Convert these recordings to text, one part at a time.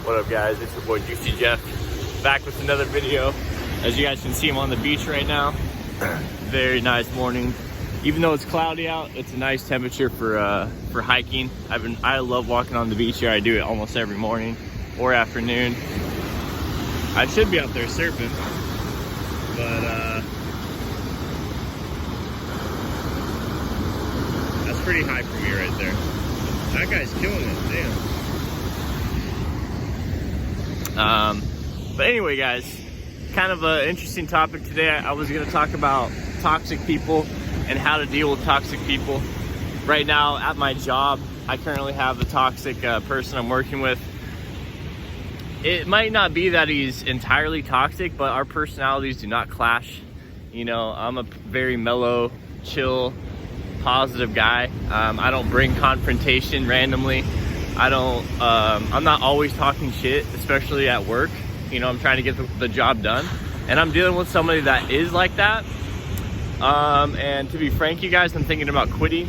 What up, guys? It's your boy Juicy Jeff, back with another video. As you guys can see, I'm on the beach right now. Very nice morning. Even though it's cloudy out, it's a nice temperature for hiking. I love walking on the beach here. I do it almost every morning or afternoon. I should be out there surfing, but that's pretty high for me right there. That guy's killing it, damn. But anyway, guys, kind of an interesting topic today. I was going to talk about toxic people and how to deal with toxic people. Right now at my job, I currently have a toxic person I'm working with. It might not be that he's entirely toxic, but our personalities do not clash. You know, I'm a very mellow, chill, positive guy. I don't bring confrontation randomly. I'm not always talking shit, especially at work. You know, I'm trying to get the job done, and I'm dealing with somebody that is like that. And to be frank, you guys, I'm thinking about quitting.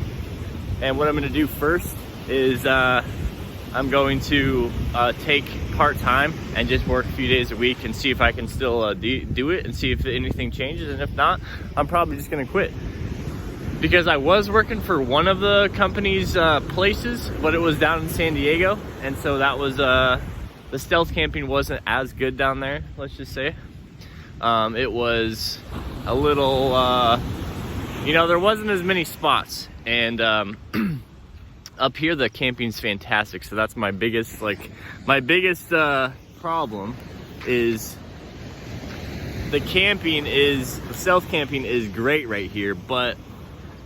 And what I'm going to do first is I'm going to take part-time and just work a few days a week and see if I can still do it and see if anything changes. And if not, I'm probably just going to quit. Because I was working for one of the company's places, but it was down in San Diego. And so that was, the stealth camping wasn't as good down there, let's just say. It was a little, you know, there wasn't as many spots. And up here, the camping's fantastic. So that's my biggest, problem is the stealth camping is great right here, but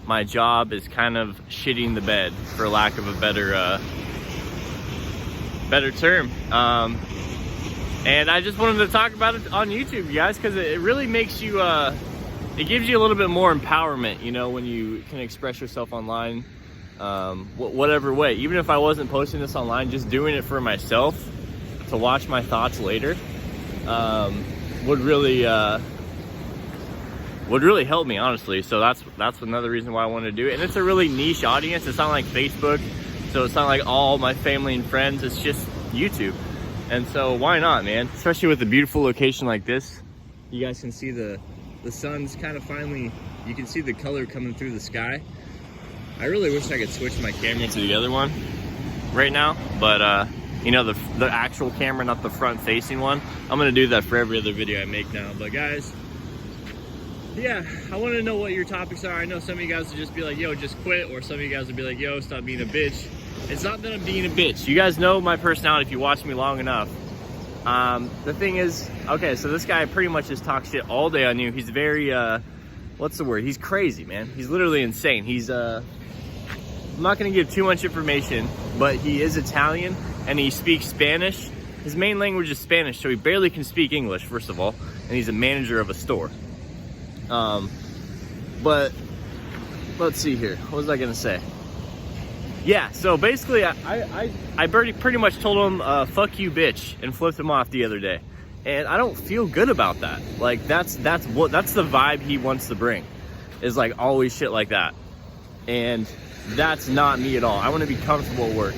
my job is kind of shitting the bed, for lack of a better term. And I just wanted to talk about it on YouTube, you guys, because it really makes you, it gives you a little bit more empowerment, you know, when you can express yourself online, whatever way. Even if I wasn't posting this online, just doing it for myself to watch my thoughts later would really help me, honestly. So that's another reason why I want to do it. And it's a really niche audience. It's not like Facebook, so it's not like all my family and friends. It's just YouTube. And so why not, man? Especially with a beautiful location like this. You guys can see the sun's kind of finally, you can see the color coming through the sky. I really wish I could switch my camera to the other one right now, but you know, the actual camera, not the front facing one. I'm gonna do that for every other video I make now. But guys, yeah, I want to know what your topics are. I know some of you guys will just be like, yo, just quit, or some of you guys will be like, yo, stop being a bitch. It's not that I'm being a bitch. You guys know my personality if you watch me long enough. The thing is, okay, so this guy pretty much just talks shit all day on you. He's very, what's the word? He's crazy, man. He's literally insane. He's, I'm not going to give too much information, but he is Italian and he speaks Spanish. His main language is Spanish, so he barely can speak English, first of all, and he's a manager of a store. But let's see here. What was I going to say? Yeah, so basically I pretty much told him, fuck you, bitch, and flipped him off the other day. And I don't feel good about that. Like, that's the vibe he wants to bring, is like always shit like that. And that's not me at all. I want to be comfortable at work.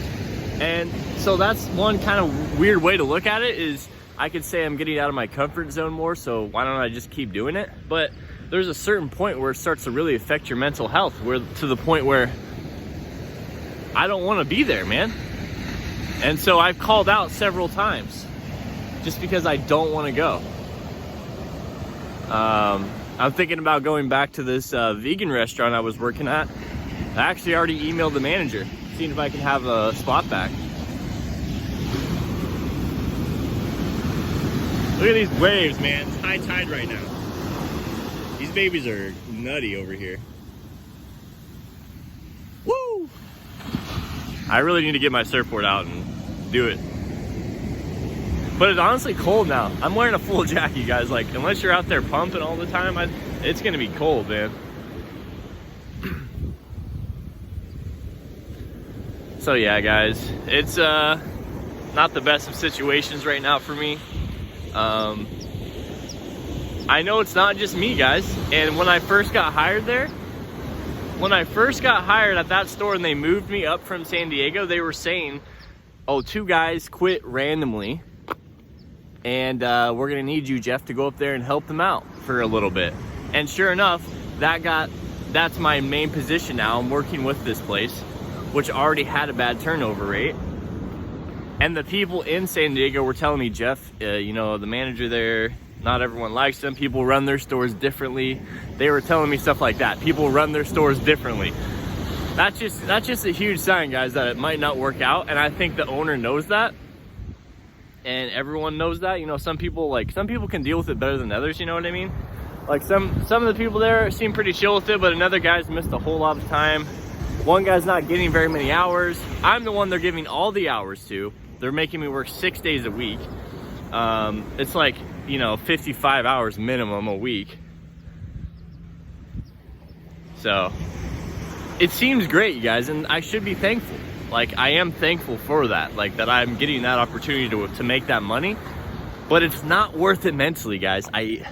And so that's one kind of weird way to look at it, is I could say I'm getting out of my comfort zone more, so why don't I just keep doing it? But there's a certain point where it starts to really affect your mental health, to the point where I don't want to be there, man. And so I've called out several times just because I don't want to go. I'm thinking about going back to this vegan restaurant I was working at. I actually already emailed the manager, seeing if I can have a spot back. Look at these waves, man. It's high tide right now. These babies are nutty over here. Woo! I really need to get my surfboard out and do it. But it's honestly cold now. I'm wearing a full jacket, you guys. Like, unless you're out there pumping all the time, it's gonna be cold, man. So yeah, guys, it's not the best of situations right now for me. I know it's not just me, guys. And when I first got hired there, when I first got hired at that store and they moved me up from San Diego, they were saying, oh, 2 guys quit randomly, and we're gonna need you, Jeff, to go up there and help them out for a little bit. And sure enough, that's my main position now. I'm working with this place, which already had a bad turnover rate. And the people in San Diego were telling me, Jeff, you know, the manager there, not everyone likes them. People run their stores differently. They were telling me stuff like that. People run their stores differently. That's just a huge sign, guys, that it might not work out. And I think the owner knows that, and everyone knows that. You know, some people can deal with it better than others. You know what I mean? Like some of the people there seem pretty chill with it, but another guy's missed a whole lot of time. One guy's not getting very many hours. I'm the one they're giving all the hours to. They're making me work 6 days a week. It's like, you know, 55 hours minimum a week. So it seems great, you guys, and I should be thankful. Like, I am thankful for that, like that I'm getting that opportunity to make that money. But it's not worth it mentally, guys. I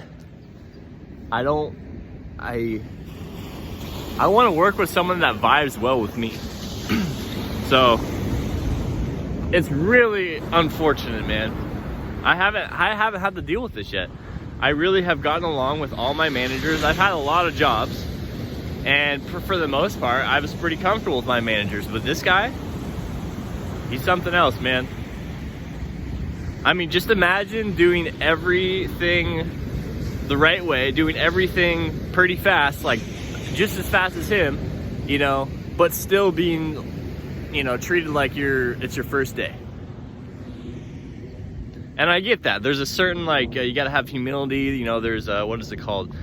want to work with someone that vibes well with me. So it's really unfortunate, man. I haven't had to deal with this yet. I really have gotten along with all my managers. I've had a lot of jobs, and for the most part, I was pretty comfortable with my managers. But this guy, he's something else, man. I mean, just imagine doing everything the right way, doing everything pretty fast, like just as fast as him, you know, but still being, you know, treated like it's your first day. And I get that. There's a certain, like, you gotta have humility, you know. There's what is it called?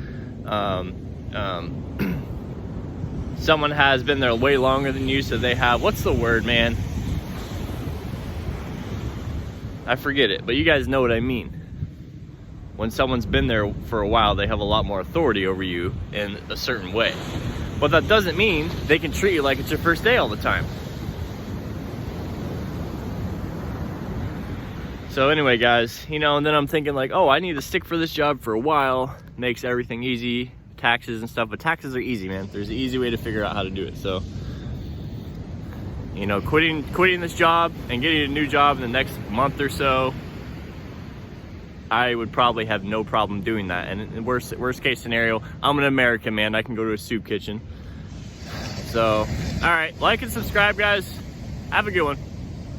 Someone has been there way longer than you, so they have, what's the word, man? I forget it, but you guys know what I mean. When someone's been there for a while, they have a lot more authority over you in a certain way. But that doesn't mean they can treat you like it's your first day all the time. So anyway, guys, you know, and then I'm thinking like, oh, I need to stick for this job for a while. Makes everything easy, taxes and stuff, but taxes are easy, man. There's an easy way to figure out how to do it. So, you know, quitting this job and getting a new job in the next month or so, I would probably have no problem doing that. And in worst case scenario, I'm an American, man. I can go to a soup kitchen. So, all right, like and subscribe, guys. Have a good one.